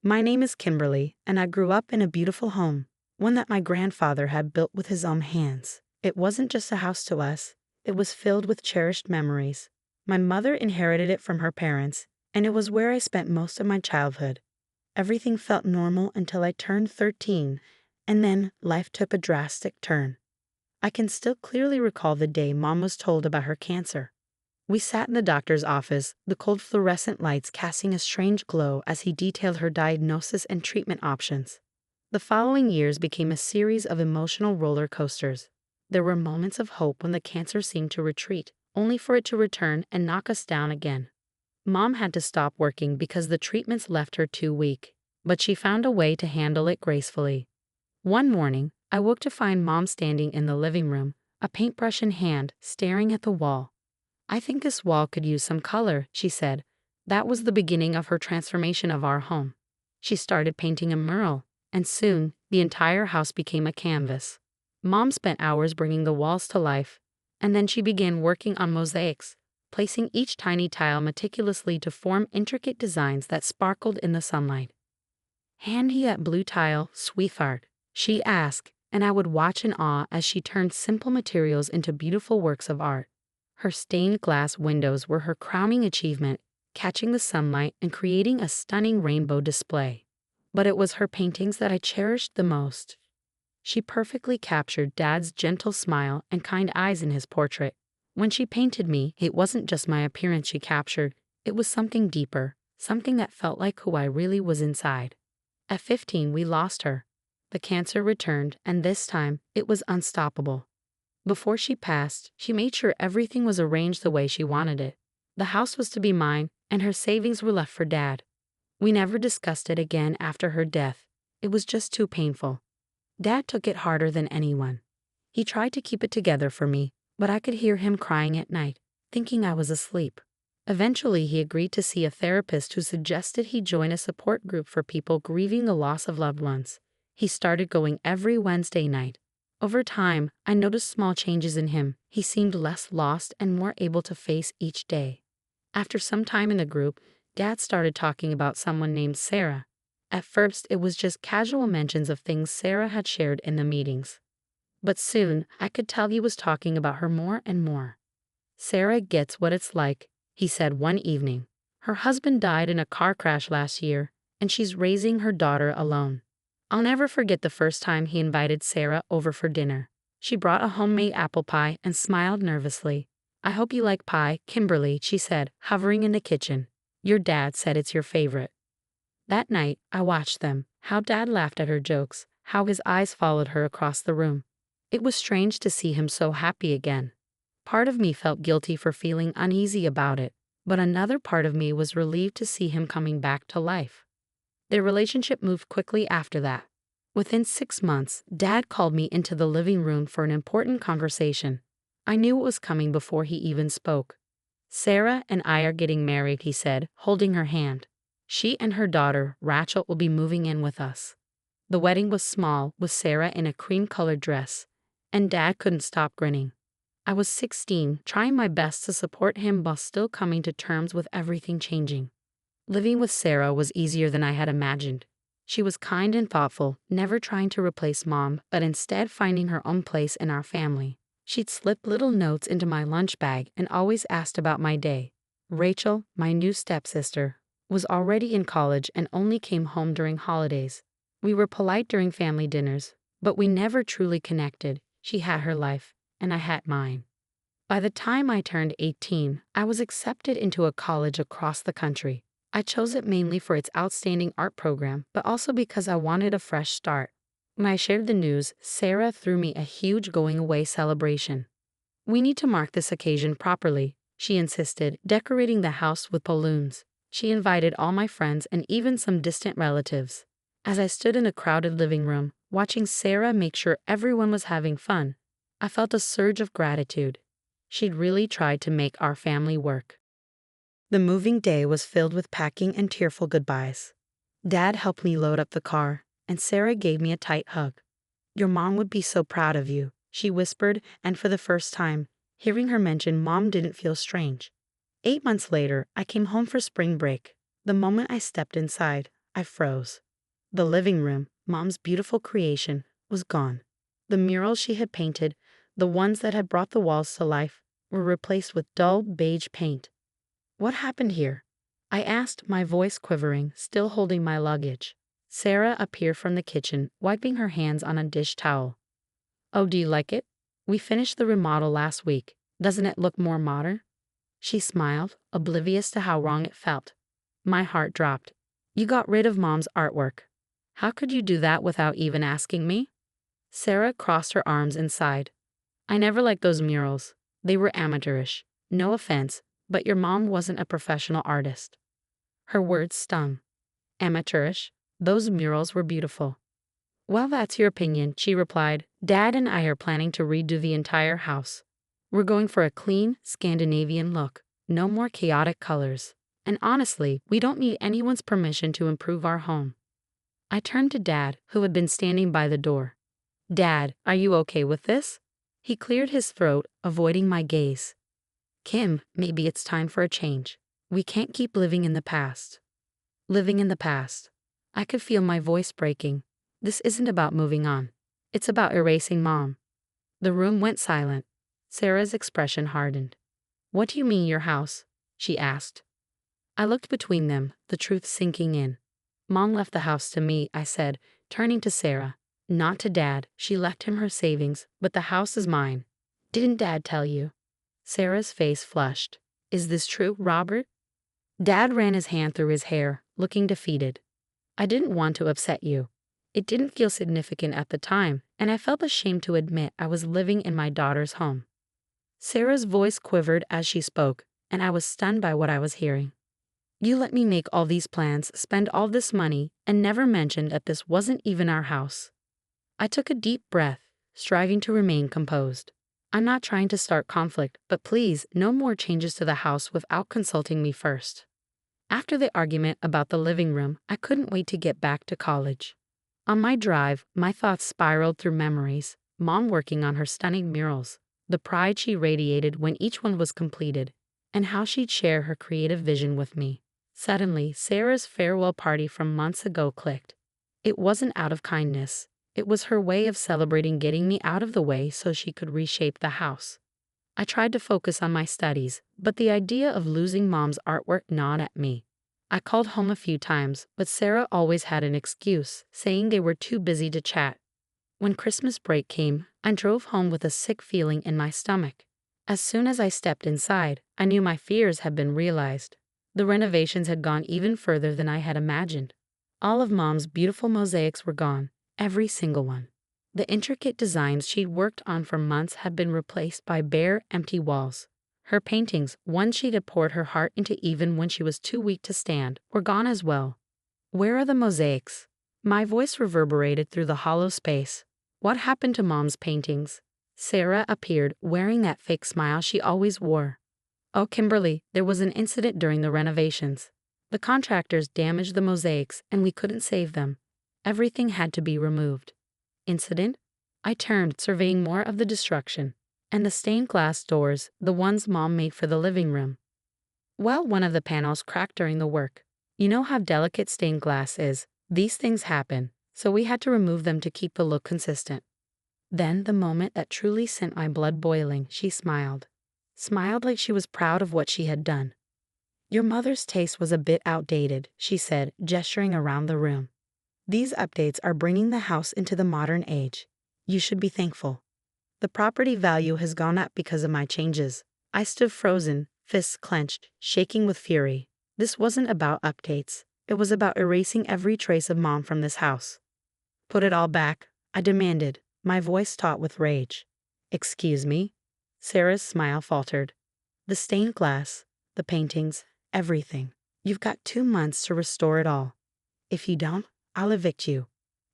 My name is Kimberly, and I grew up in a beautiful home, one that my grandfather had built with his own hands. It wasn't just a house to us, it was filled with cherished memories. My mother inherited it from her parents, and it was where I spent most of my childhood. Everything felt normal until I turned 13, and then life took a drastic turn. I can still clearly recall the day Mom was told about her cancer. We sat in the doctor's office, the cold fluorescent lights casting a strange glow as he detailed her diagnosis and treatment options. The following years became a series of emotional roller coasters. There were moments of hope when the cancer seemed to retreat, only for it to return and knock us down again. Mom had to stop working because the treatments left her too weak, but she found a way to handle it gracefully. One morning, I woke to find Mom standing in the living room, a paintbrush in hand, staring at the wall. "I think this wall could use some color," she said. That was the beginning of her transformation of our home. She started painting a mural, and soon, the entire house became a canvas. Mom spent hours bringing the walls to life, and then she began working on mosaics, placing each tiny tile meticulously to form intricate designs that sparkled in the sunlight. "Hand me that blue tile, sweetheart," she asked, and I would watch in awe as she turned simple materials into beautiful works of art. Her stained glass windows were her crowning achievement, catching the sunlight and creating a stunning rainbow display. But it was her paintings that I cherished the most. She perfectly captured Dad's gentle smile and kind eyes in his portrait. When she painted me, it wasn't just my appearance she captured, it was something deeper, something that felt like who I really was inside. At 15, we lost her. The cancer returned, and this time, it was unstoppable. Before she passed, she made sure everything was arranged the way she wanted it. The house was to be mine, and her savings were left for Dad. We never discussed it again after her death. It was just too painful. Dad took it harder than anyone. He tried to keep it together for me, but I could hear him crying at night, thinking I was asleep. Eventually, he agreed to see a therapist who suggested he join a support group for people grieving the loss of loved ones. He started going every Wednesday night. Over time, I noticed small changes in him. He seemed less lost and more able to face each day. After some time in the group, Dad started talking about someone named Sarah. At first, it was just casual mentions of things Sarah had shared in the meetings. But soon, I could tell he was talking about her more and more. "Sarah gets what it's like," he said one evening. "Her husband died in a car crash last year, and she's raising her daughter alone." I'll never forget the first time he invited Sarah over for dinner. She brought a homemade apple pie and smiled nervously. "I hope you like pie, Kimberly," she said, hovering in the kitchen. "Your dad said it's your favorite." That night, I watched them, how Dad laughed at her jokes, how his eyes followed her across the room. It was strange to see him so happy again. Part of me felt guilty for feeling uneasy about it, but another part of me was relieved to see him coming back to life. Their relationship moved quickly after that. Within 6 months, Dad called me into the living room for an important conversation. I knew it was coming before he even spoke. "Sarah and I are getting married," he said, holding her hand. "She and her daughter, Rachel, will be moving in with us." The wedding was small, with Sarah in a cream-colored dress, and Dad couldn't stop grinning. I was 16, trying my best to support him while still coming to terms with everything changing. Living with Sarah was easier than I had imagined. She was kind and thoughtful, never trying to replace Mom, but instead finding her own place in our family. She'd slip little notes into my lunch bag and always asked about my day. Rachel, my new stepsister, was already in college and only came home during holidays. We were polite during family dinners, but we never truly connected. She had her life, and I had mine. By the time I turned 18, I was accepted into a college across the country. I chose it mainly for its outstanding art program, but also because I wanted a fresh start. When I shared the news, Sarah threw me a huge going-away celebration. "We need to mark this occasion properly," she insisted, decorating the house with balloons. She invited all my friends and even some distant relatives. As I stood in a crowded living room, watching Sarah make sure everyone was having fun, I felt a surge of gratitude. She'd really tried to make our family work. The moving day was filled with packing and tearful goodbyes. Dad helped me load up the car, and Sarah gave me a tight hug. "Your mom would be so proud of you," she whispered, and for the first time, hearing her mention Mom didn't feel strange. 8 months later, I came home for spring break. The moment I stepped inside, I froze. The living room, Mom's beautiful creation, was gone. The murals she had painted, the ones that had brought the walls to life, were replaced with dull beige paint. What happened here? I asked, my voice quivering, still holding my luggage. Sarah appeared from the kitchen, wiping her hands on a dish towel. Oh, do you like it? We finished the remodel last week. Doesn't it look more modern? She smiled, oblivious to how wrong it felt. My heart dropped. You got rid of Mom's artwork. How could you do that without even asking me? Sarah crossed her arms and sighed. I never liked those murals. They were amateurish. No offense, but your mom wasn't a professional artist. Her words stung. Amateurish? Those murals were beautiful. Well, that's your opinion, she replied. Dad and I are planning to redo the entire house. We're going for a clean, Scandinavian look. No more chaotic colors. And honestly, we don't need anyone's permission to improve our home. I turned to Dad, who had been standing by the door. Dad, are you okay with this? He cleared his throat, avoiding my gaze. Kim, maybe it's time for a change. We can't keep living in the past. Living in the past. I could feel my voice breaking. This isn't about moving on. It's about erasing Mom. The room went silent. Sarah's expression hardened. What do you mean your house? She asked. I looked between them, the truth sinking in. Mom left the house to me, I said, turning to Sarah. Not to Dad. She left him her savings, but the house is mine. Didn't Dad tell you? Sarah's face flushed. Is this true, Robert? Dad ran his hand through his hair, looking defeated. I didn't want to upset you. It didn't feel significant at the time, and I felt ashamed to admit I was living in my daughter's home. Sarah's voice quivered as she spoke, and I was stunned by what I was hearing. You let me make all these plans, spend all this money, and never mentioned that this wasn't even our house. I took a deep breath, striving to remain composed. I'm not trying to start conflict, but please, no more changes to the house without consulting me first. After the argument about the living room, I couldn't wait to get back to college. On my drive, my thoughts spiraled through memories, Mom working on her stunning murals, the pride she radiated when each one was completed, and how she'd share her creative vision with me. Suddenly, Sarah's farewell party from months ago clicked. It wasn't out of kindness. It was her way of celebrating getting me out of the way so she could reshape the house. I tried to focus on my studies, but the idea of losing Mom's artwork gnawed at me. I called home a few times, but Sarah always had an excuse, saying they were too busy to chat. When Christmas break came, I drove home with a sick feeling in my stomach. As soon as I stepped inside, I knew my fears had been realized. The renovations had gone even further than I had imagined. All of Mom's beautiful mosaics were gone, every single one. The intricate designs she'd worked on for months had been replaced by bare, empty walls. Her paintings, ones she'd had poured her heart into even when she was too weak to stand, were gone as well. Where are the mosaics? My voice reverberated through the hollow space. What happened to Mom's paintings? Sarah appeared, wearing that fake smile she always wore. Oh, Kimberly, there was an incident during the renovations. The contractors damaged the mosaics, and we couldn't save them. Everything had to be removed. Incident? I turned, surveying more of the destruction. And the stained glass doors, the ones Mom made for the living room. Well, one of the panels cracked during the work. You know how delicate stained glass is. These things happen, so we had to remove them to keep the look consistent. Then, the moment that truly sent my blood boiling, she smiled. Smiled like she was proud of what she had done. Your mother's taste was a bit outdated, she said, gesturing around the room. These updates are bringing the house into the modern age. You should be thankful. The property value has gone up because of my changes. I stood frozen, fists clenched, shaking with fury. This wasn't about updates. It was about erasing every trace of Mom from this house. Put it all back, I demanded, my voice taut with rage. Excuse me? Sarah's smile faltered. The stained glass, the paintings, everything. You've got 2 months to restore it all. If you don't, I'll evict you.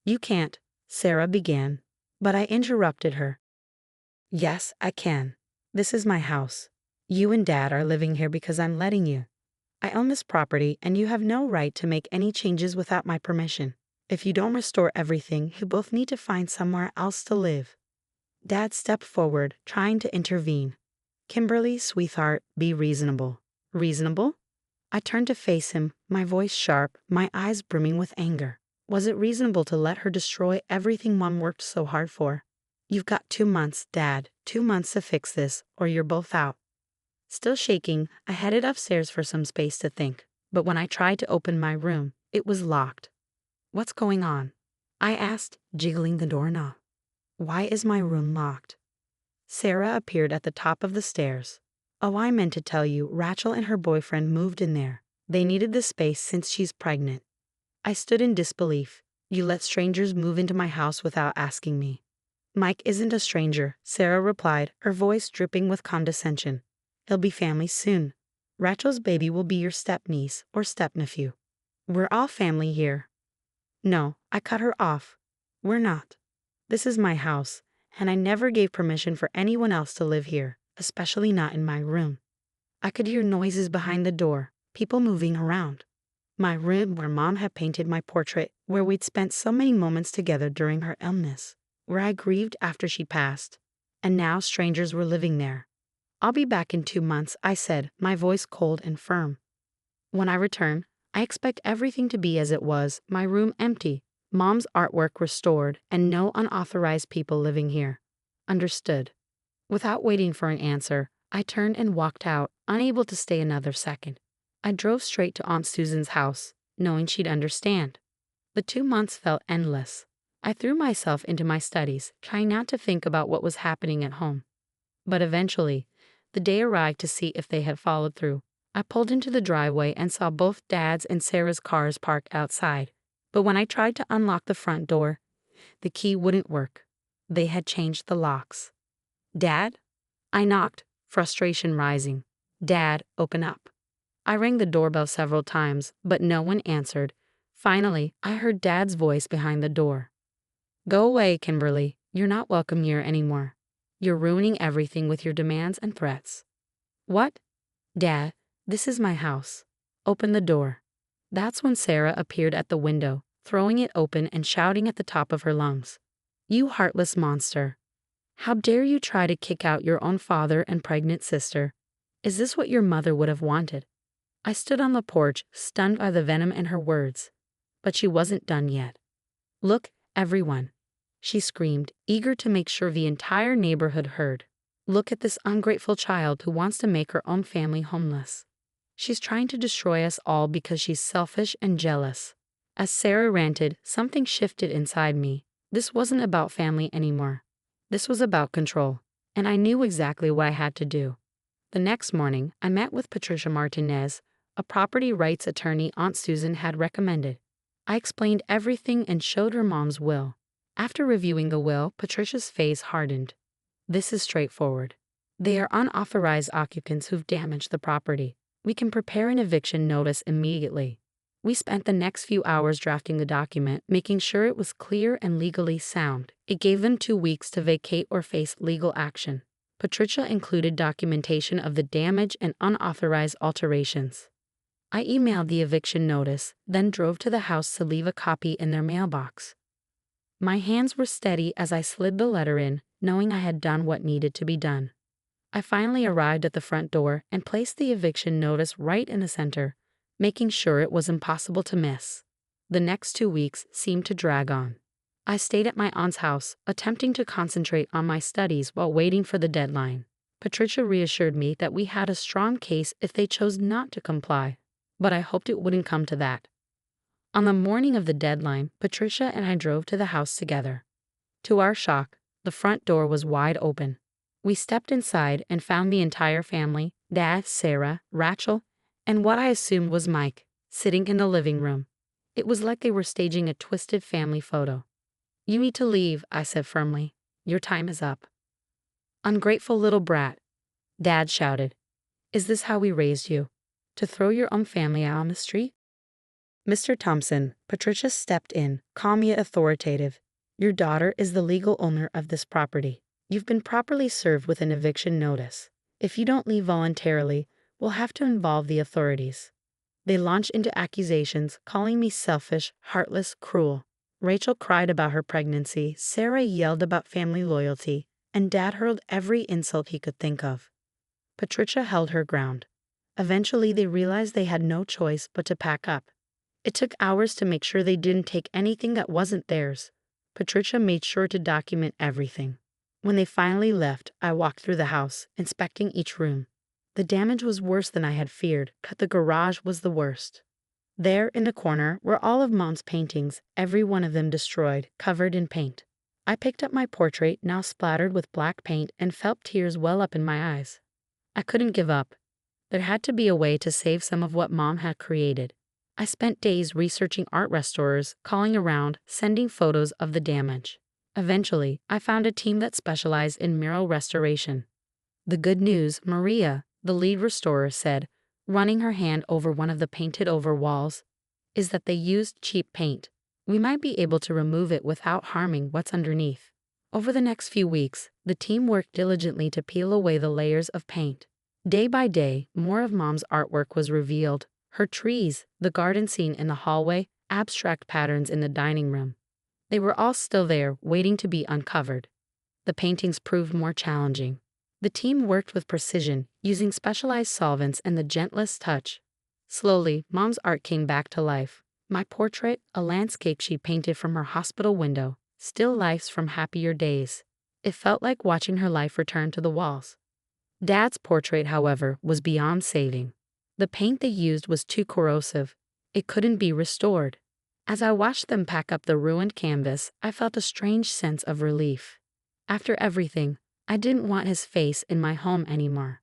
You can't, Sarah began, but I interrupted her. Yes, I can. This is my house. You and Dad are living here because I'm letting you. I own this property, and you have no right to make any changes without my permission. If you don't restore everything, you both need to find somewhere else to live. Dad stepped forward, trying to intervene. Kimberly, sweetheart, be reasonable. Reasonable? I turned to face him, my voice sharp, my eyes brimming with anger. Was it reasonable to let her destroy everything Mom worked so hard for? You've got 2 months, Dad, 2 months to fix this, or you're both out. Still shaking, I headed upstairs for some space to think, but when I tried to open my room, it was locked. What's going on? I asked, jiggling the doorknob. Why is my room locked? Sarah appeared at the top of the stairs. Oh, I meant to tell you, Rachel and her boyfriend moved in there. They needed the space since she's pregnant. I stood in disbelief. You let strangers move into my house without asking me. Mike isn't a stranger, Sarah replied, her voice dripping with condescension. He'll be family soon. Rachel's baby will be your stepniece or stepnephew. We're all family here. No, I cut her off. We're not. This is my house, and I never gave permission for anyone else to live here, especially not in my room. I could hear noises behind the door, people moving around. My room where Mom had painted my portrait, where we'd spent so many moments together during her illness, where I grieved after she passed. And now strangers were living there. I'll be back in 2 months, I said, my voice cold and firm. When I return, I expect everything to be as it was, my room empty, Mom's artwork restored, and no unauthorized people living here. Understood. Without waiting for an answer, I turned and walked out, unable to stay another second. I drove straight to Aunt Susan's house, knowing she'd understand. The 2 months felt endless. I threw myself into my studies, trying not to think about what was happening at home. But eventually, the day arrived to see if they had followed through. I pulled into the driveway and saw both Dad's and Sarah's cars parked outside. But when I tried to unlock the front door, the key wouldn't work. They had changed the locks. Dad? I knocked, frustration rising. Dad, open up. I rang the doorbell several times, but no one answered. Finally, I heard Dad's voice behind the door. Go away, Kimberly. You're not welcome here anymore. You're ruining everything with your demands and threats. What? Dad, this is my house. Open the door. That's when Sarah appeared at the window, throwing it open and shouting at the top of her lungs. You heartless monster. How dare you try to kick out your own father and pregnant sister? Is this what your mother would have wanted? I stood on the porch, stunned by the venom in her words. But she wasn't done yet. Look, everyone, she screamed, eager to make sure the entire neighborhood heard. Look at this ungrateful child who wants to make her own family homeless. She's trying to destroy us all because she's selfish and jealous. As Sarah ranted, something shifted inside me. This wasn't about family anymore. This was about control, and I knew exactly what I had to do. The next morning, I met with Patricia Martinez, a property rights attorney Aunt Susan had recommended. I explained everything and showed her Mom's will. After reviewing the will, Patricia's face hardened. This is straightforward. They are unauthorized occupants who've damaged the property. We can prepare an eviction notice immediately. We spent the next few hours drafting the document, making sure it was clear and legally sound. It gave them 2 weeks to vacate or face legal action. Patricia included documentation of the damage and unauthorized alterations. I emailed the eviction notice, then drove to the house to leave a copy in their mailbox. My hands were steady as I slid the letter in, knowing I had done what needed to be done. I finally arrived at the front door and placed the eviction notice right in the center, making sure it was impossible to miss. The next 2 weeks seemed to drag on. I stayed at my aunt's house, attempting to concentrate on my studies while waiting for the deadline. Patricia reassured me that we had a strong case if they chose not to comply, but I hoped it wouldn't come to that. On the morning of the deadline, Patricia and I drove to the house together. To our shock, the front door was wide open. We stepped inside and found the entire family, Dad, Sarah, Rachel, and what I assumed was Mike, sitting in the living room. It was like they were staging a twisted family photo. You need to leave, I said firmly. Your time is up. Ungrateful little brat, Dad shouted. Is this how we raised you? To throw your own family out on the street? Mr. Thompson, Patricia stepped in, calm yet authoritative. Your daughter is the legal owner of this property. You've been properly served with an eviction notice. If you don't leave voluntarily, we'll have to involve the authorities. They launched into accusations, calling me selfish, heartless, cruel. Rachel cried about her pregnancy, Sarah yelled about family loyalty, and Dad hurled every insult he could think of. Patricia held her ground. Eventually, they realized they had no choice but to pack up. It took hours to make sure they didn't take anything that wasn't theirs. Patricia made sure to document everything. When they finally left, I walked through the house, inspecting each room. The damage was worse than I had feared, but the garage was the worst. There, in the corner, were all of Mom's paintings, every one of them destroyed, covered in paint. I picked up my portrait, now splattered with black paint, and felt tears well up in my eyes. I couldn't give up. There had to be a way to save some of what Mom had created. I spent days researching art restorers, calling around, sending photos of the damage. Eventually, I found a team that specialized in mural restoration. The good news, Maria, the lead restorer, said, running her hand over one of the painted-over walls, is that they used cheap paint. We might be able to remove it without harming what's underneath. Over the next few weeks, the team worked diligently to peel away the layers of paint. Day by day, more of Mom's artwork was revealed. Her trees, the garden scene in the hallway, abstract patterns in the dining room. They were all still there, waiting to be uncovered. The paintings proved more challenging. The team worked with precision, using specialized solvents and the gentlest touch. Slowly, Mom's art came back to life. My portrait, a landscape she painted from her hospital window, still lifes from happier days. It felt like watching her life return to the walls. Dad's portrait, however, was beyond saving. The paint they used was too corrosive. It couldn't be restored. As I watched them pack up the ruined canvas, I felt a strange sense of relief. After everything, I didn't want his face in my home anymore.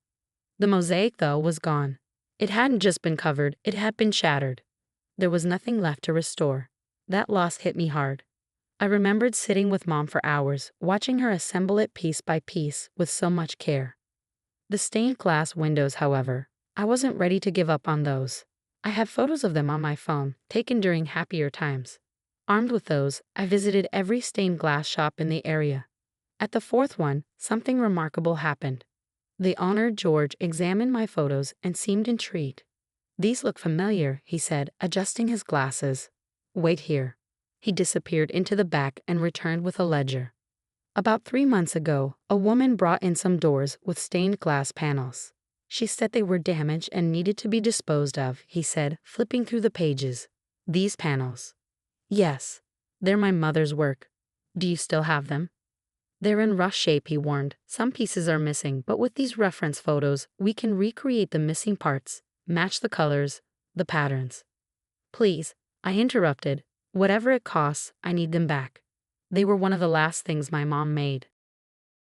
The mosaic, though, was gone. It hadn't just been covered, it had been shattered. There was nothing left to restore. That loss hit me hard. I remembered sitting with Mom for hours, watching her assemble it piece by piece with so much care. The stained glass windows, however, I wasn't ready to give up on those. I had photos of them on my phone, taken during happier times. Armed with those, I visited every stained glass shop in the area. At the fourth one, something remarkable happened. The owner, George, examined my photos and seemed intrigued. "These look familiar," he said, adjusting his glasses. "Wait here." He disappeared into the back and returned with a ledger. "About 3 months ago, a woman brought in some doors with stained glass panels. She said they were damaged and needed to be disposed of," he said, flipping through the pages. "These panels." "Yes, they're my mother's work. Do you still have them?" "They're in rough shape," he warned. "Some pieces are missing, but with these reference photos, we can recreate the missing parts, match the colors, the patterns." "Please," I interrupted. "Whatever it costs, I need them back. They were one of the last things my mom made."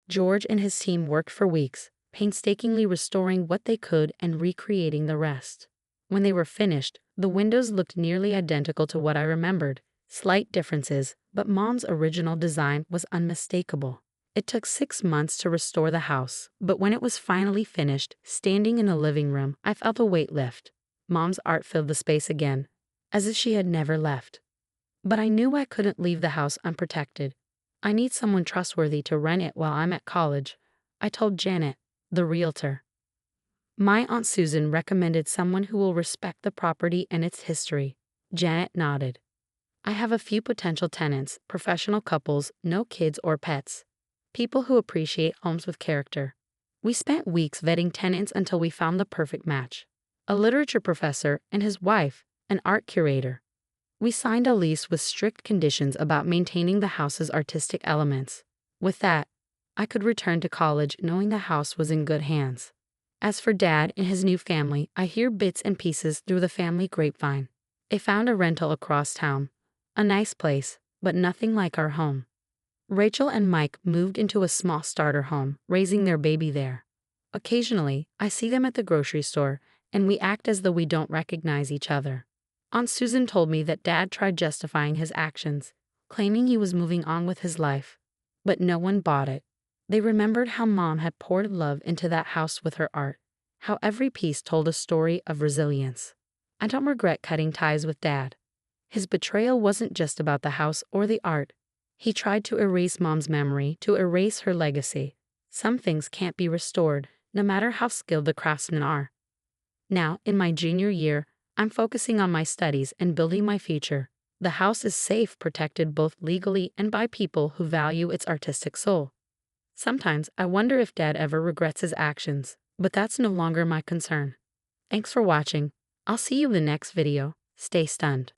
George and his team worked for weeks, painstakingly restoring what they could and recreating the rest. When they were finished, the windows looked nearly identical to what I remembered. Slight differences, but Mom's original design was unmistakable. It took 6 months to restore the house, but when it was finally finished, standing in the living room, I felt a weight lift. Mom's art filled the space again, as if she had never left. But I knew I couldn't leave the house unprotected. "I need someone trustworthy to rent it while I'm at college," I told Janet, the realtor. "My Aunt Susan recommended someone who will respect the property and its history." Janet nodded. "I have a few potential tenants, professional couples, no kids or pets. People who appreciate homes with character." We spent weeks vetting tenants until we found the perfect match. A literature professor and his wife, an art curator. We signed a lease with strict conditions about maintaining the house's artistic elements. With that, I could return to college knowing the house was in good hands. As for Dad and his new family, I hear bits and pieces through the family grapevine. They found a rental across town. A nice place, but nothing like our home. Rachel and Mike moved into a small starter home, raising their baby there. Occasionally, I see them at the grocery store, and we act as though we don't recognize each other. Aunt Susan told me that Dad tried justifying his actions, claiming he was moving on with his life. But no one bought it. They remembered how Mom had poured love into that house with her art, how every piece told a story of resilience. I don't regret cutting ties with Dad. His betrayal wasn't just about the house or the art. He tried to erase Mom's memory, to erase her legacy. Some things can't be restored, no matter how skilled the craftsmen are. Now, in my junior year, I'm focusing on my studies and building my future. The house is safe, protected both legally and by people who value its artistic soul. Sometimes I wonder if Dad ever regrets his actions, but that's no longer my concern. Thanks for watching. I'll see you in the next video. Stay stunned.